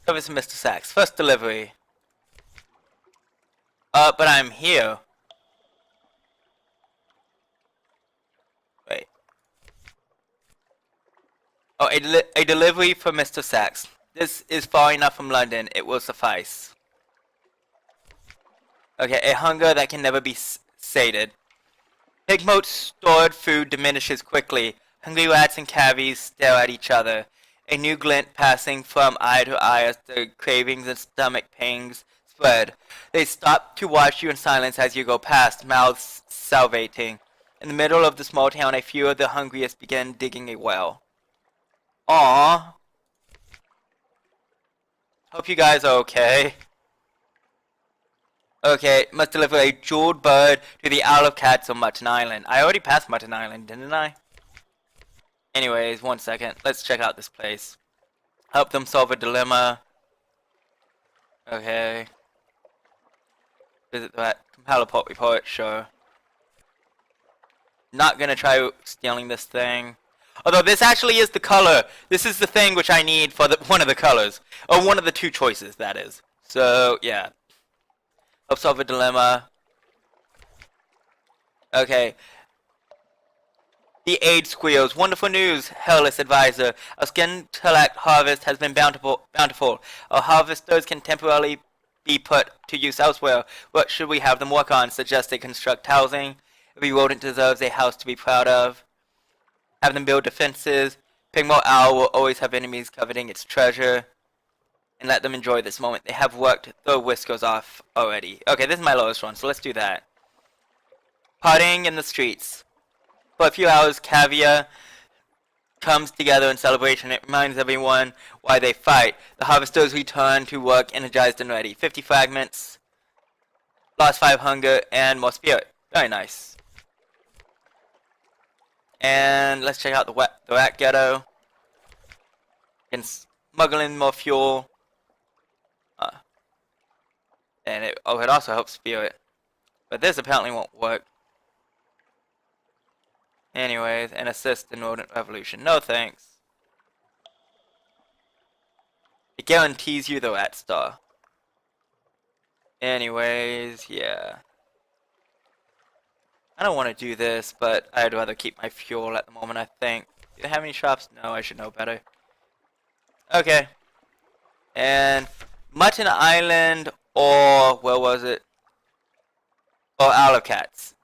Service Mr. Sachs. First delivery. But I'm here. Wait. Oh, a delivery for Mr. Sachs. This is far enough from London. It will suffice. Okay, a hunger that can never be sated. Pigmoat's stored food diminishes quickly. Hungry rats and cavies stare at each other. A new glint passing from eye to eye as the cravings and stomach pangs spread. They stop to watch you in silence as you go past, mouths salivating. In the middle of the small town, a few of the hungriest begin digging a well. Aww. Hope you guys are okay. Okay, must deliver a jeweled bird to the Isle of Cats on Mutton Island. I already passed Mutton Island, didn't I? Anyways, 1 second. Let's check out this place. Help them solve a dilemma. Okay. Visit that. Compile a port report, sure. Not gonna try stealing this thing. Although this actually is the color. This is the thing which I need for one of the colors. Or one of the two choices, that is. So, yeah. Help solve a dilemma. Okay. The aid squeals. Wonderful news, hairless advisor. Our skin collect harvest has been bountiful. Our harvesters can temporarily be put to use elsewhere. What should we have them work on? Suggest they construct housing. Every rodent deserves a house to be proud of. Have them build defenses. Pigmoat Owl will always have enemies coveting its treasure. And let them enjoy this moment. They have worked their whiskers off already. Okay, this is my lowest one, so let's do that. Partying in the streets. For a few hours, Caviar comes together in celebration. It reminds everyone why they fight. The harvesters return to work energized and ready. 50 fragments, lost 5 hunger, and more spirit. Very nice. And let's check out the rat ghetto. Can smuggle in more fuel. And it also helps spirit. But this apparently won't work. Anyways, and assist in rodent revolution. No thanks. It guarantees you the rat star. Anyways, yeah. I don't want to do this, but I'd rather keep my fuel at the moment, I think. Do they have any shops? No, I should know better. Okay. And Mutton Island, or where was it? Or Isle of Cats.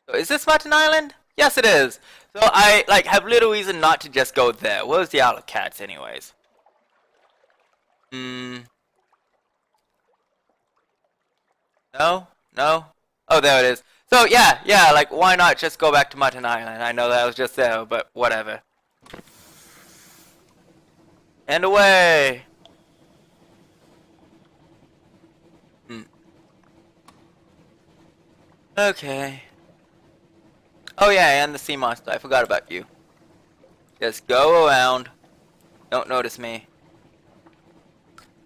So is this Mutton Island? Yes, it is. So I have little reason not to just go there. Where's the Isle of Cats, anyways? No? No? Oh, there it is. So, yeah, like, why not just go back to Mutton Island? I know that I was just there, but whatever. And away! Okay. Oh yeah, and the sea monster. I forgot about you. Just go around. Don't notice me.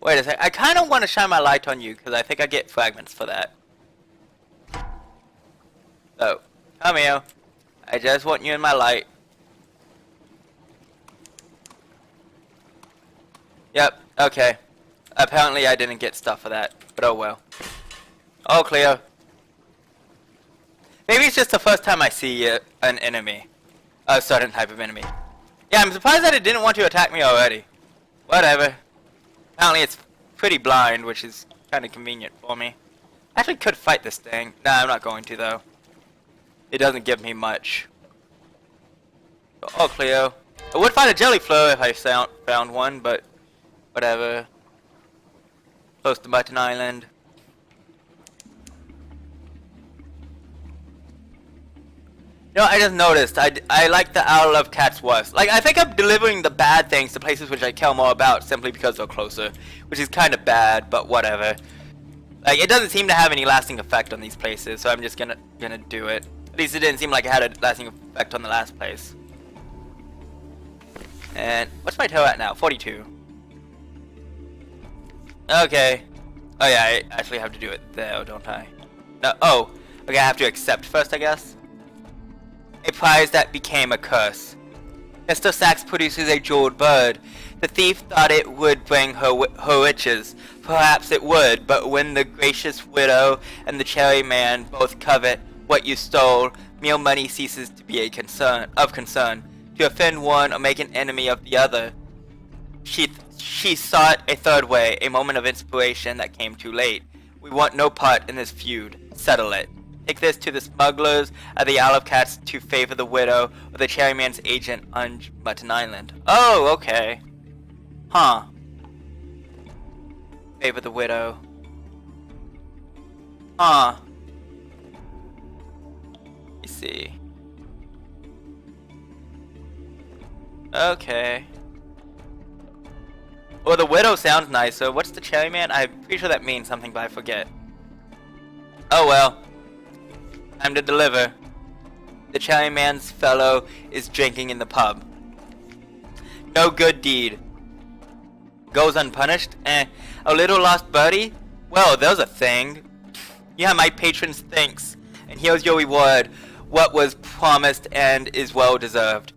Wait a sec. I kind of want to shine my light on you, because I think I get fragments for that. So, come here. I just want you in my light. Yep, okay. Apparently I didn't get stuff for that, but oh well. All clear. Maybe it's just the first time I see an enemy. A certain type of enemy. Yeah, I'm surprised that it didn't want to attack me already. Whatever. Apparently it's pretty blind, which is kind of convenient for me. I actually could fight this thing. Nah, I'm not going to, though. It doesn't give me much. All clear. I would find a jelly flower if I found one, but whatever. Close to Mutton Island. You know, I just noticed, I like the Isle of Cats worse. Like, I think I'm delivering the bad things to places which I care more about simply because they're closer. Which is kind of bad, but whatever. Like, it doesn't seem to have any lasting effect on these places, so I'm just gonna do it. At least it didn't seem like it had a lasting effect on the last place. And, what's my toe at now? 42. Okay. Oh yeah, I actually have to do it there, don't I? No, oh. Okay, I have to accept first, I guess. A prize that became a curse. Mr. Sachs produces a jeweled bird. The thief thought it would bring her riches. Perhaps it would, but when the gracious widow and the cherry man both covet what you stole, mere money ceases to be of concern. To offend one or make an enemy of the other. She sought a third way, a moment of inspiration that came too late. We want no part in this feud. Settle it. Take this to the smugglers at the Isle of Cats to favor the widow or the Cherryman's agent on Mutton Island. Oh, okay. Huh. Favor the widow. Huh. You see. Okay. Well, the widow sounds nice, so what's the Cherryman? I'm pretty sure that means something, but I forget. Oh well. Time to deliver. The Cherryman's fellow is drinking in the pub. No good deed goes unpunished. A little lost birdie? Well, there's a thing. Yeah, my patrons thanks, and here's your reward. What was promised and is well deserved.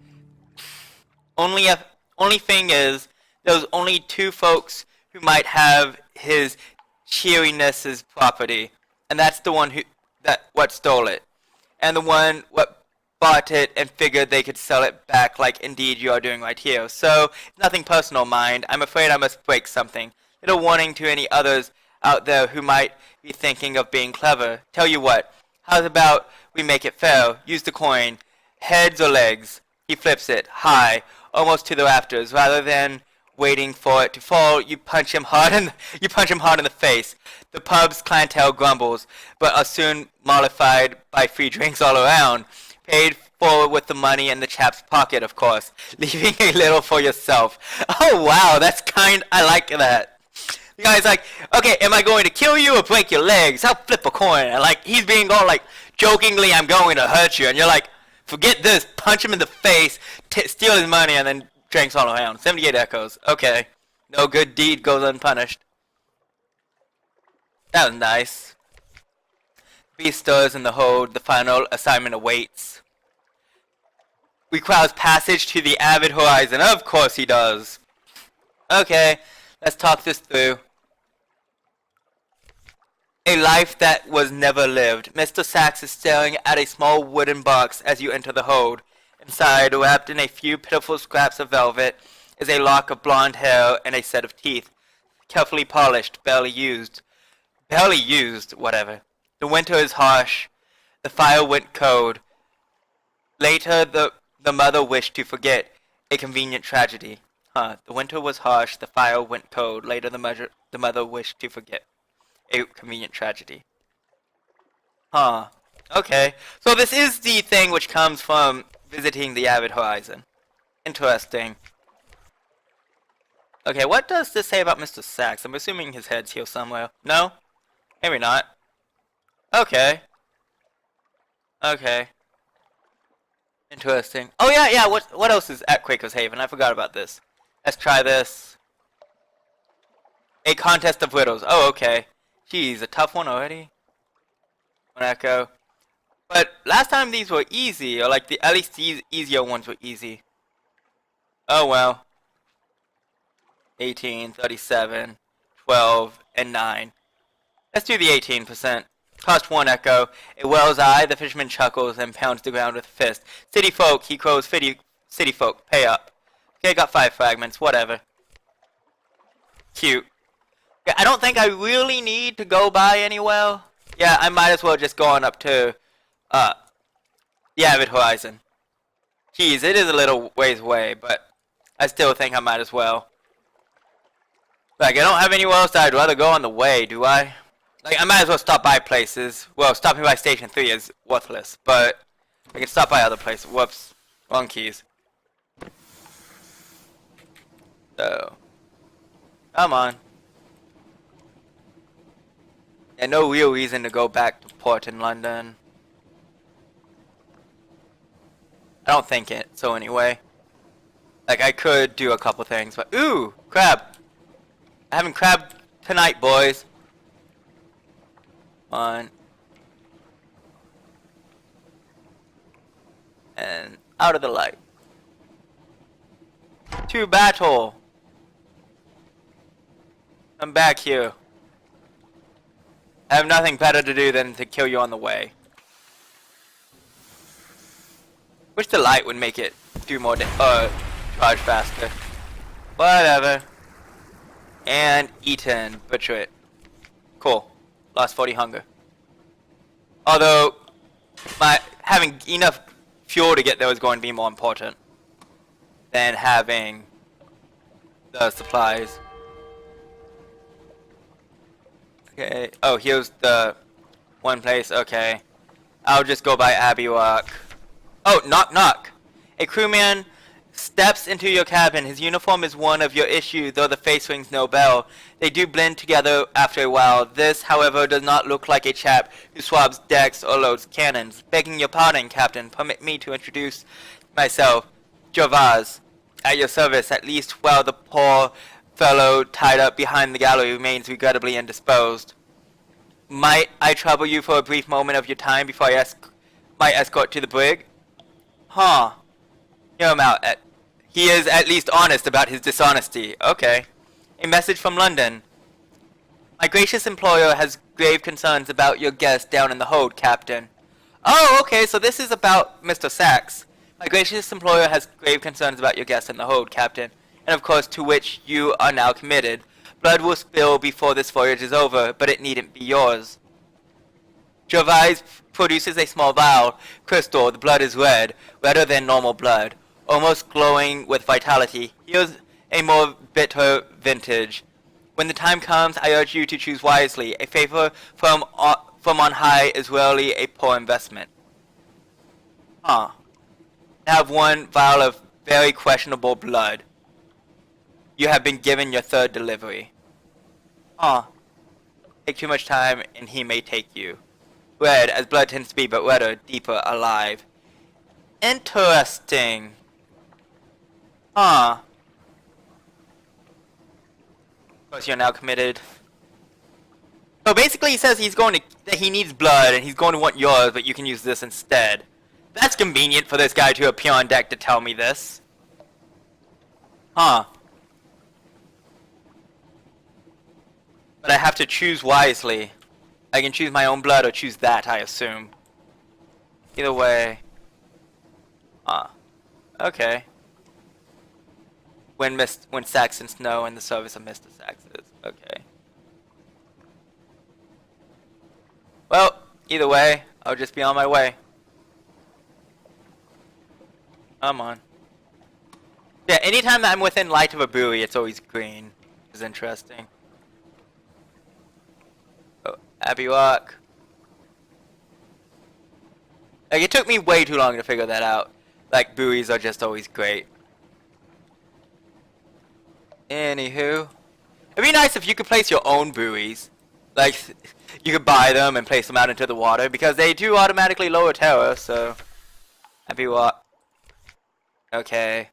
Only thing is, there's only two folks who might have his cheeriness's property, and that's the one what stole it, and the one what bought it and figured they could sell it back, like indeed you are doing right here. So nothing personal, mind. I'm afraid I must break something. Little warning to any others out there who might be thinking of being clever. Tell you what, how's about we make it fair? Use the coin, heads or legs. He flips it high, almost to the rafters, rather than waiting for it to fall. You punch him hard in the face. The pub's clientele grumbles, but are soon mollified by free drinks all around, paid for with the money in the chap's pocket, of course, leaving a little for yourself. Oh wow, I like that. The guy's like, okay, am I going to kill you or break your legs? I'll flip a coin. And like, he's being all like, jokingly, I'm going to hurt you. And you're like, forget this, punch him in the face, steal his money, and then drinks all around. 78 echoes. Okay. No good deed goes unpunished. That was nice. Beast stirs in the hold. The final assignment awaits. Requires passage to the avid horizon. Of course he does. Okay. Let's talk this through. A life that was never lived. Mr. Sachs is staring at a small wooden box as you enter the hold. Inside, wrapped in a few pitiful scraps of velvet, is a lock of blonde hair and a set of teeth. Carefully polished, barely used. Barely used, whatever. The winter is harsh. The fire went cold. Later, the mother wished to forget. A convenient tragedy. The winter was harsh, the fire went cold. Later, the mother wished to forget. A convenient tragedy. Okay. So this is the thing which comes from visiting the avid horizon. Interesting. Okay, what does this say about Mr. Sachs? I'm assuming his head's here somewhere. No? Maybe not. Okay. Okay. Interesting. Oh yeah, what else is at Quaker's Haven? I forgot about this. Let's try this. A contest of riddles. Oh, okay. Jeez, a tough one already? One echo. But last time these were easy, or like at least these easier ones were easy. Oh well. 18, 37, 12, and 9. Let's do the 18%. Cost 1 echo. A whale's eye, the fisherman chuckles and pounds the ground with a fist. City folk, he crows, city folk, pay up. Okay, got 5 fragments, whatever. Cute. Yeah, I don't think I really need to go by anywhere. Yeah, I might as well just go on up to, the avid horizon. Jeez, it is a little ways away, but I still think I might as well. Like, I don't have anywhere else that I'd rather go on the way, do I? Like, I might as well stop by places. Well, stopping by Station 3 is worthless, but I can stop by other places. Whoops. Wrong keys. So, come on. And no real reason to go back to port in London. I don't think it, so anyway. Like, I could do a couple things, but ooh, crab. Having crab tonight, boys. One. And out of the light. To battle. I'm back here. I have nothing better to do than to kill you on the way. Wish the light would make it do more charge faster. Whatever. And eaten. Butcher it. Cool. Lost 40 hunger. Although, having enough fuel to get there is going to be more important than having the supplies. Okay. Oh, here's the one place. Okay. I'll just go by Abbey Rock. Oh, knock knock. A crewman steps into your cabin. His uniform is one of your issue, though the face rings no bell. They do blend together after a while. This, however, does not look like a chap who swabs decks or loads cannons. Begging your pardon, Captain, permit me to introduce myself. Gervais, at your service, at least while the poor fellow tied up behind the gallery remains regrettably indisposed. Might I trouble you for a brief moment of your time before I my escort to the brig? Huh. Hear him out. He is at least honest about his dishonesty. Okay. A message from London. My gracious employer has grave concerns about your guest down in the hold, Captain. Oh, okay, so this is about Mr. Sachs. My gracious employer has grave concerns about your guest in the hold, Captain, and of course to which you are now committed. Blood will spill before this voyage is over, but it needn't be yours. Gervais produces a small vial. Crystal, the blood is red, redder than normal blood, almost glowing with vitality. Here's a more bitter vintage. When the time comes, I urge you to choose wisely. A favor from on high is rarely a poor investment. Huh. I have one vial of very questionable blood. You have been given your third delivery. Huh. Take too much time and he may take you. Red, as blood tends to be, but redder, deeper, alive. Interesting. Huh. Of course, you're now committed. So basically, he says that he needs blood, and he's going to want yours, but you can use this instead. That's convenient for this guy to appear on deck to tell me this. Huh. But I have to choose wisely. I can choose my own blood or choose that, I assume. Either way. Okay. When Saxons know in the service of Mr. Saxons. Okay. Well, either way, I'll just be on my way. Come on. Yeah, anytime that I'm within light of a buoy, it's always green. Which is interesting. Oh, Abbey Rock. Like, it took me way too long to figure that out. Like, buoys are just always great. Anywho. It'd be nice if you could place your own buoys. Like, you could buy them and place them out into the water, because they do automatically lower terror, so... Abbey Rock. Okay.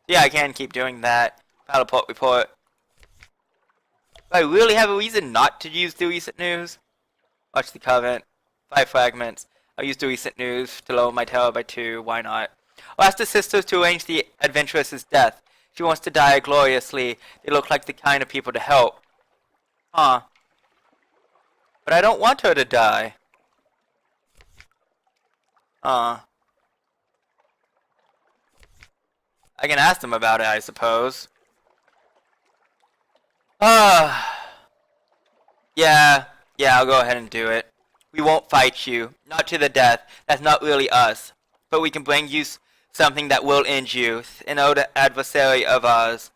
Yeah, I can keep doing that. Battle port report. Do I really have a reason not to use the recent news? Watch the Covenant. 5 fragments. I'll use the recent news to lower my terror by 2. Why not? I'll ask the sisters to arrange the adventuress's death. She wants to die gloriously. They look like the kind of people to help. Huh. But I don't want her to die. I can ask them about it, I suppose. Yeah, I'll go ahead and do it. We won't fight you. Not to the death. That's not really us. But we can bring you something that will end you. An old adversary of ours.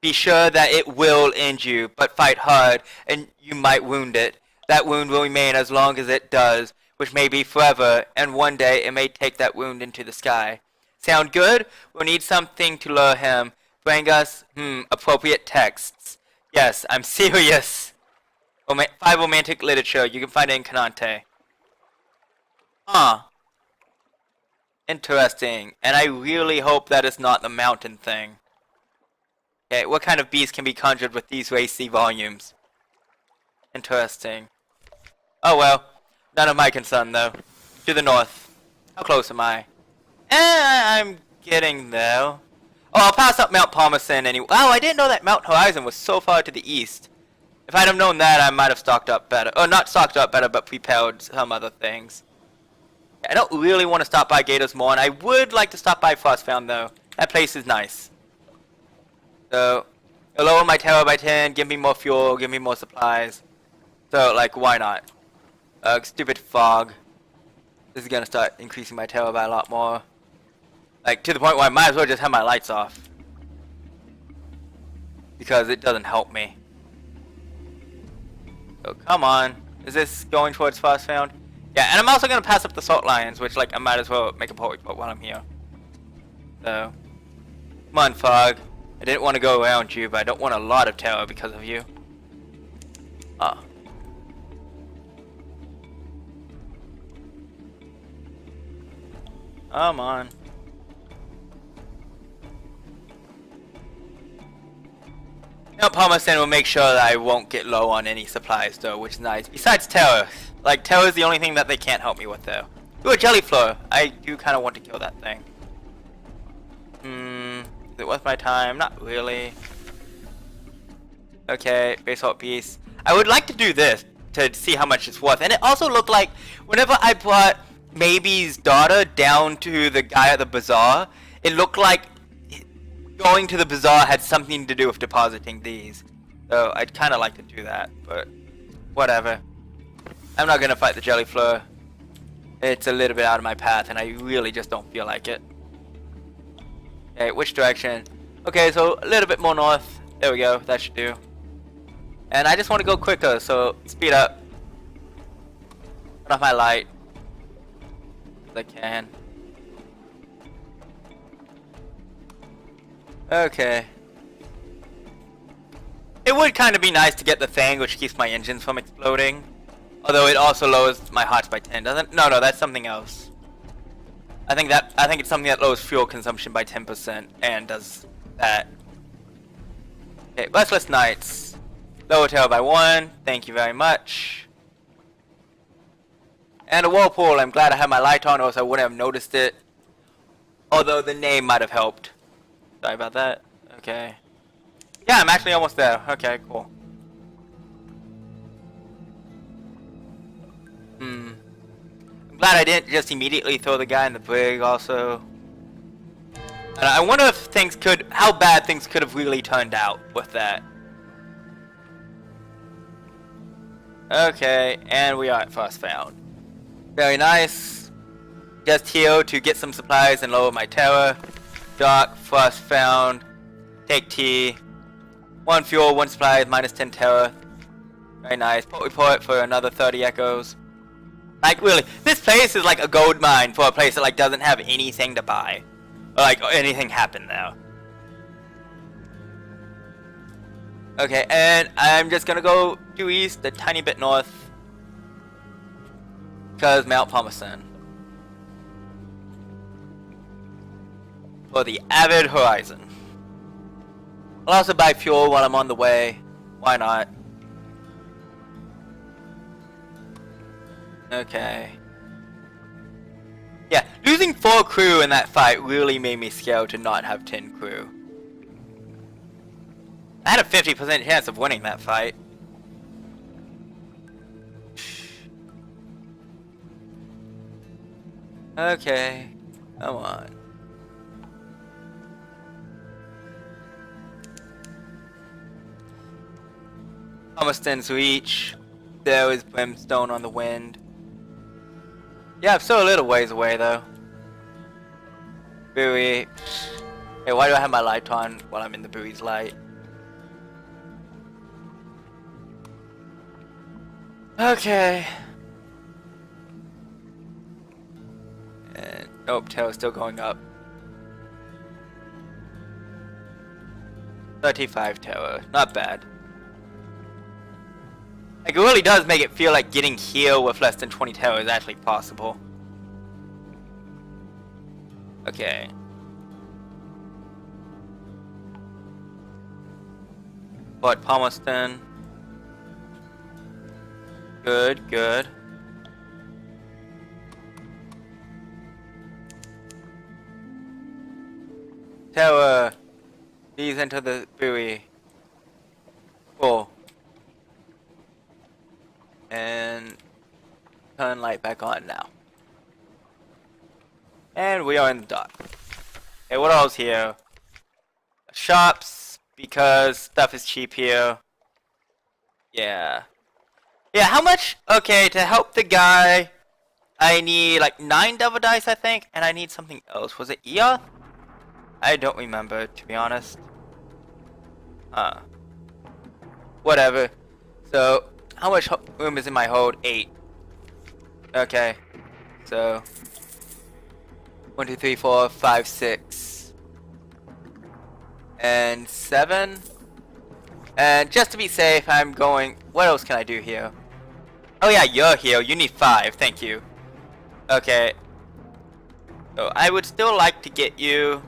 Be sure that it will end you, but fight hard, and you might wound it. That wound will remain as long as it does, which may be forever, and one day it may take that wound into the sky. Sound good? We'll need something to lure him. Bring us, appropriate texts. Yes, I'm serious. 5 romantic literature. You can find it in Canante. Huh. Interesting. And I really hope that it's not the mountain thing. Okay, what kind of beast can be conjured with these racy volumes? Interesting. Oh well. None of my concern, though. To the north. How close am I? I'm getting there. Oh, I'll pass up Mount Palmerston anyway. Oh, I didn't know that Mount Horizon was so far to the east. If I'd have known that, I might have stocked up better. Or not stocked up better, but prepared some other things. I don't really want to stop by Gators Moor, and I would like to stop by Frostfound, though. That place is nice. So, it'll lower my terror by 10, give me more fuel, give me more supplies. So, like, why not? Stupid fog. This is gonna start increasing my terror by a lot more. Like, to the point where I might as well just have my lights off. Because it doesn't help me. So, come on. Is this going towards Frostfound? Yeah, and I'm also gonna pass up the Salt Lions, which, like, I might as well make a port report while I'm here. So, come on, fog. I didn't want to go around you, but I don't want a lot of terror because of you. Oh. Come on. Now, Palmerston will make sure that I won't get low on any supplies, though, which is nice. Besides terror. Like, terror is the only thing that they can't help me with, though. Ooh, a jelly floor. I do kind of want to kill that thing. Is it worth my time? Not really. Okay, basalt piece. I would like to do this to see how much it's worth. And it also looked like whenever I brought Maybe's daughter down to the guy at the bazaar, it looked like going to the bazaar had something to do with depositing these. So I'd kind of like to do that, but whatever. I'm not going to fight the jelly floor. It's a little bit out of my path and I really just don't feel like it. Okay, which direction? Okay, so a little bit more north. There we go, that should do. And I just want to go quicker, so speed up. Turn off my light. As I can. Okay. It would kind of be nice to get the thing which keeps my engines from exploding. Although it also lowers my hearts by 10, doesn't? No, that's something else. I think it's something that lowers fuel consumption by 10% and does that. Okay, Restless Nights. Lower tail by 1. Thank you very much. And a whirlpool. I'm glad I had my light on, or else I wouldn't have noticed it. Although the name might have helped. Sorry about that. Okay. Yeah, I'm actually almost there. Okay, cool. I'm glad I didn't just immediately throw the guy in the brig also. And I wonder if how bad things could have really turned out with that. Okay, and we are at Frostfound. Very nice. Just here to get some supplies and lower my terror. Dock, Frostfound, take T. 1 fuel, 1 supplies, minus 10 terror. Very nice. Port report for another 30 echoes. Like, really, this place is like a gold mine for a place that, like, doesn't have anything to buy. Or, like, anything happen now. Okay, and I'm just gonna go due east, a tiny bit north. Because Mount Palmerston. For the avid horizon. I'll also buy fuel while I'm on the way. Why not? Okay. Yeah, losing 4 crew in that fight really made me scared to not have 10 crew. I had a 50% chance of winning that fight. Okay, come on. Palmerston's Reach. There is brimstone on the wind. Yeah, I'm still a little ways away though. Buoy. Hey, why do I have my light on while I'm in the buoy's light? Okay. And nope, tail's still going up. 35 tower, not bad. Like, it really does make it feel like getting here with less than 20 tower is actually possible. Okay. But Palmerston. Good, good. Tower. Please enter the buoy. Cool. And turn light back on now. And we are in the dock. Okay, what else here? Shops, because stuff is cheap here. Yeah. Yeah, how much? Okay, to help the guy, I need like 9 devil dice, I think, and I need something else. Was it Eoth? I don't remember, to be honest. Whatever. So, how much room is in my hold? 8. Okay. So, 1, 2, 3, 4, 5, 6. And 7. And just to be safe, I'm going... What else can I do here? Oh yeah, you're here. You need 5. Thank you. Okay. So, I would still like to get you...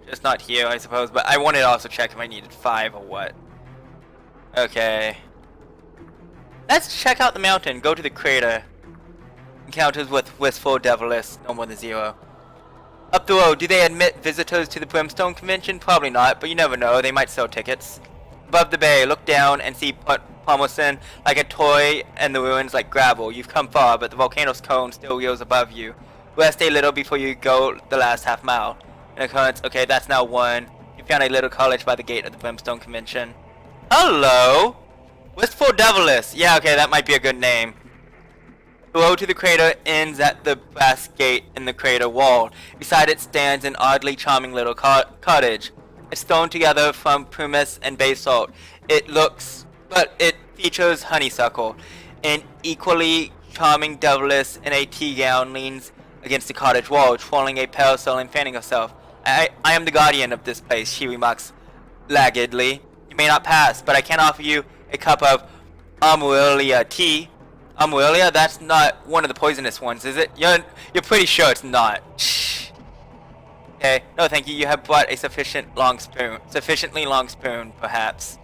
Just not here, I suppose. But I wanted to also check if I needed 5 or what. Okay. Let's check out the mountain. Go to the crater. Encounters with wistful devilish. No more than 0. Up the road, do they admit visitors to the Brimstone Convention? Probably not, but you never know. They might sell tickets. Above the bay, look down and see Palmerston like a toy and the ruins like gravel. You've come far, but the volcano's cone still reels above you. Rest a little before you go the last half mile. An occurrence, okay, that's now 1. You found a little college by the gate of the Brimstone Convention. Hello! Wistful Devilish. Yeah, okay, that might be a good name. The road to the crater ends at the brass gate in the crater wall. Beside it stands an oddly charming little cottage. It's thrown together from pumice and basalt. It features honeysuckle. An equally charming devilish in a tea gown leans against the cottage wall, twirling a parasol and fanning herself. I am the guardian of this place, she remarks laggedly. You may not pass, but I can offer you a cup of Amaryllia tea. Amaryllia? That's not one of the poisonous ones, is it? You're pretty sure it's not. Shh. Okay. No, thank you. You have brought a sufficiently long spoon, perhaps.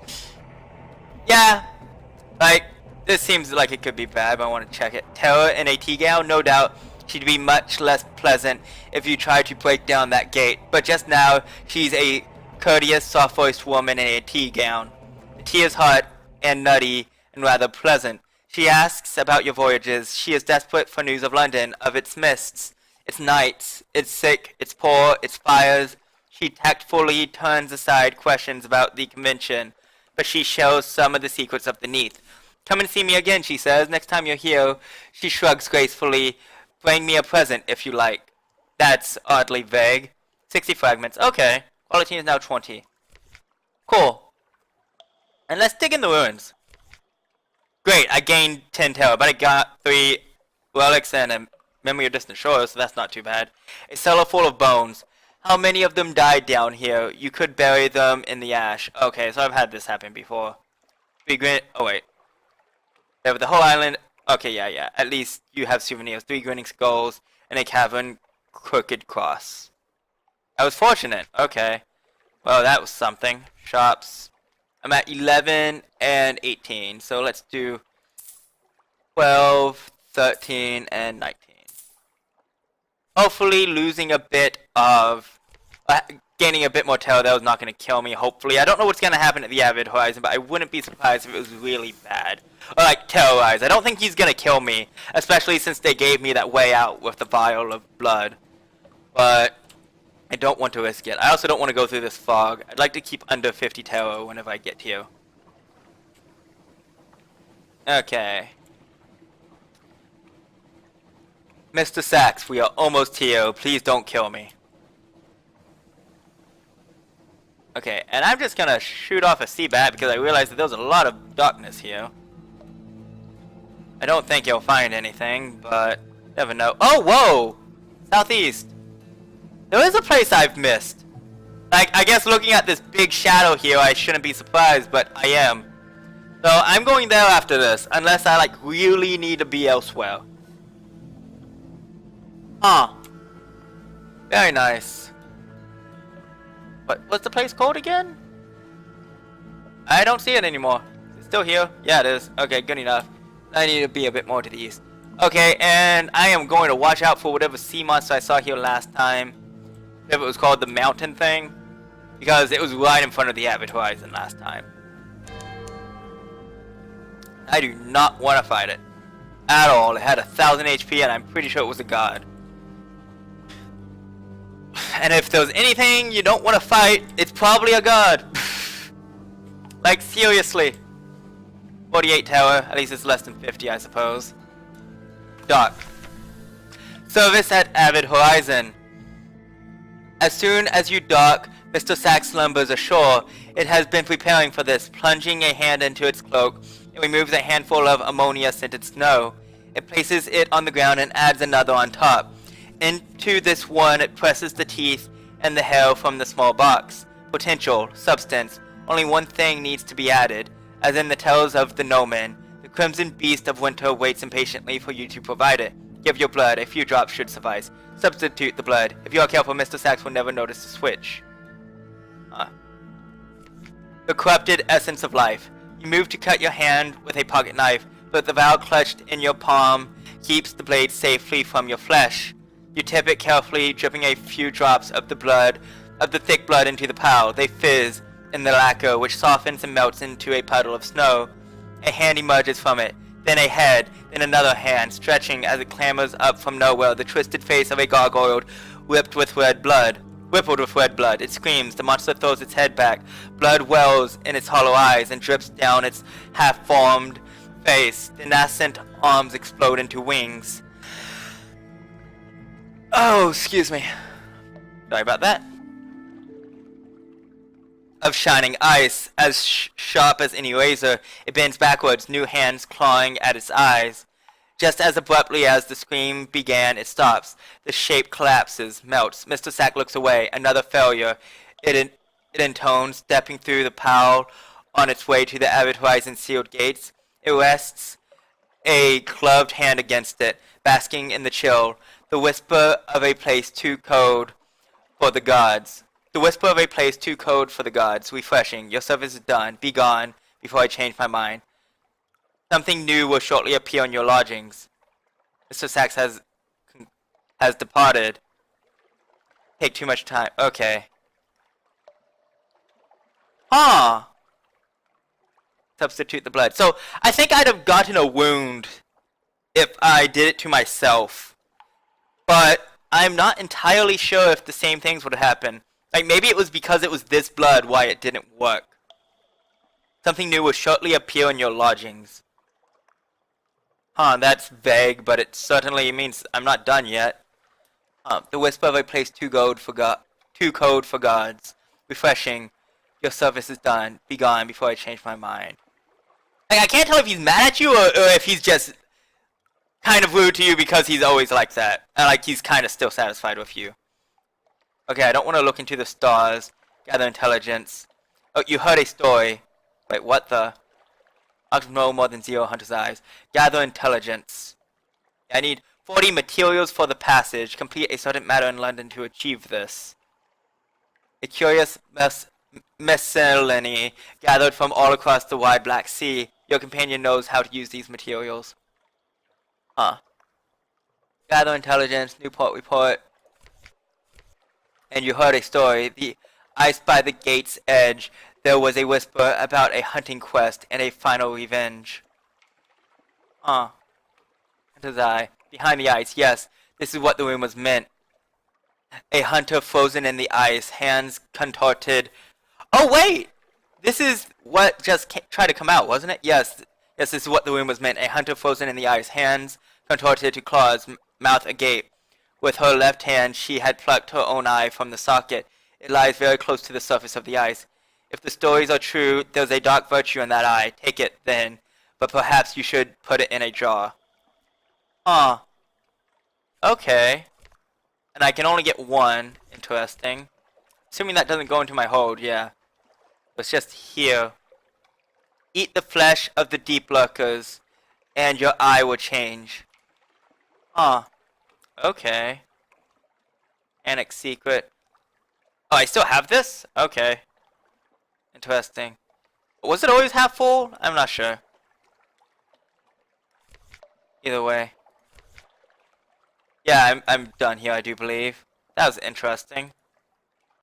Yeah. Like, this seems like it could be bad, but I want to check it. Terror in a tea gown? No doubt. She'd be much less pleasant if you tried to break down that gate. But just now, she's a courteous, soft-voiced woman in a tea gown. The tea is hot and nutty and rather pleasant. She asks about your voyages. She is desperate for news of London, of its mists, its nights, its sick, its poor, its fires. She tactfully turns aside questions about the convention, but she shows some of the secrets of beneath. Come and see me again, she says. Next time you're here, she shrugs gracefully. Bring me a present, if you like. That's oddly vague. 60 fragments. Okay. Quality is now 20. Cool. And let's dig in the ruins. Great, I gained 10 terror, but I got 3 relics and a memory of distant shores, so that's not too bad. A cellar full of bones. How many of them died down here? You could bury them in the ash. Okay, so I've had this happen before. Oh wait. Over the whole island. Okay, yeah. At least you have souvenirs. 3 grinning skulls and a cavern crooked cross. I was fortunate. Okay. Well, that was something. Shops. I'm at 11 and 18, so let's do 12, 13, and 19. Hopefully losing a bit of... gaining a bit more terror, that was not going to kill me, hopefully. I don't know what's going to happen at the Avid Horizon, but I wouldn't be surprised if it was really bad. Or, like, terrorized. I don't think he's going to kill me, especially since they gave me that way out with the vial of blood. But... I don't want to risk it. I also don't want to go through this fog. I'd like to keep under 50 terror whenever I get here. Okay. Mr. Sachs, we are almost here. Please don't kill me. Okay, and I'm just gonna shoot off a C-bat because I realize that there's a lot of darkness here. I don't think you'll find anything, but never know. Oh, whoa! Southeast. There is a place I've missed. Like, I guess looking at this big shadow here, I shouldn't be surprised, but I am. So, I'm going there after this, unless I, like, really need to be elsewhere. Huh. Very nice. What's the place called again? I don't see it anymore. Is it still here? Yeah, it is. Okay, good enough. I need to be a bit more to the east. Okay, and I am going to watch out for whatever sea monster I saw here last time. If it was called the mountain thing, because it was right in front of the Avid Horizon last time. I do not want to fight it. at all. It had 1,000 HP, and I'm pretty sure it was a god. And if there's anything you don't want to fight, it's probably a god. Like, seriously. 48 tower, at least it's less than 50, I suppose. Dock. Service at Avid Horizon. As soon as you dock, Mr. Sack slumbers ashore. It has been preparing for this, plunging a hand into its cloak. It removes a handful of ammonia-scented snow. It places it on the ground and adds another on top. Into this one, it presses the teeth and the hair from the small box. Potential, substance. Only one thing needs to be added. As in the tales of the Nomen, the crimson beast of winter waits impatiently for you to provide it. Give your blood, a few drops should suffice. Substitute the blood. If you are careful, Mr. Sachs will never notice the switch. The corrupted essence of life. You move to cut your hand with a pocket knife, but the vial clutched in your palm keeps the blade safely from your flesh. You tip it carefully, dripping a few drops of the thick blood into the pile. They fizz in the lacquer, which softens and melts into a puddle of snow. A hand emerges from it, then a head, then another hand, stretching as it clambers up from nowhere, the twisted face of a gargoyle rippled with red blood. It screams. The monster throws its head back. Blood wells in its hollow eyes and drips down its half-formed face. The nascent arms explode into wings. Oh, excuse me. Sorry about that. Of shining ice, as sharp as any razor, it bends backwards, new hands clawing at its eyes. Just as abruptly as the scream began, it stops. The shape collapses, melts. Mr. Sack looks away. Another failure. It intones, stepping through the pile on its way to the Avid Horizon sealed gates. It rests a gloved hand against it, basking in the chill. The whisper of a place too cold for the gods. Refreshing. Your service is done. Be gone before I change my mind. Something new will shortly appear in your lodgings. Mr. Sachs has departed. Take too much time. Okay. Substitute the blood. So, I think I'd have gotten a wound if I did it to myself. But I'm not entirely sure if the same things would happen. Like, maybe it was because it was this blood why it didn't work. Something new will shortly appear in your lodgings. That's vague, but it certainly means I'm not done yet. The whisper of a place too cold for gods. Refreshing. Your service is done. Be gone before I change my mind. Like, I can't tell if he's mad at you or if he's just kind of rude to you because he's always like that. And like he's kind of still satisfied with you. Okay, I don't want to look into the stars. Gather intelligence. Oh, you heard a story. Wait, what the? No more than 0 hunter's eyes. Gather intelligence. I need 40 materials for the passage. Complete a certain matter in London to achieve this. A curious miscellany gathered from all across the wide Black Sea. Your companion knows how to use these materials. Gather intelligence, Newport report. And you heard a story. The ice by the gate's edge. There was a whisper about a hunting quest and a final revenge. Hunter's eye. Behind the ice, yes. This is what the rumors meant. A hunter frozen in the ice, hands contorted. Oh, wait! This is what just tried to come out, wasn't it? Yes. Yes, this is what the rumors meant. A hunter frozen in the ice, hands contorted to claws, mouth agape. With her left hand, she had plucked her own eye from the socket. It lies very close to the surface of the ice. If the stories are true, there's a dark virtue in that eye. Take it, then. But perhaps you should put it in a jar. Okay. And I can only get one. Interesting. Assuming that doesn't go into my hold, yeah. It's just here. Eat the flesh of the deep lurkers, and your eye will change. Okay. Annex secret. Oh, I still have this? Okay. Interesting. Was it always half full? I'm not sure. Either way. Yeah, I'm done here, I do believe. That was interesting.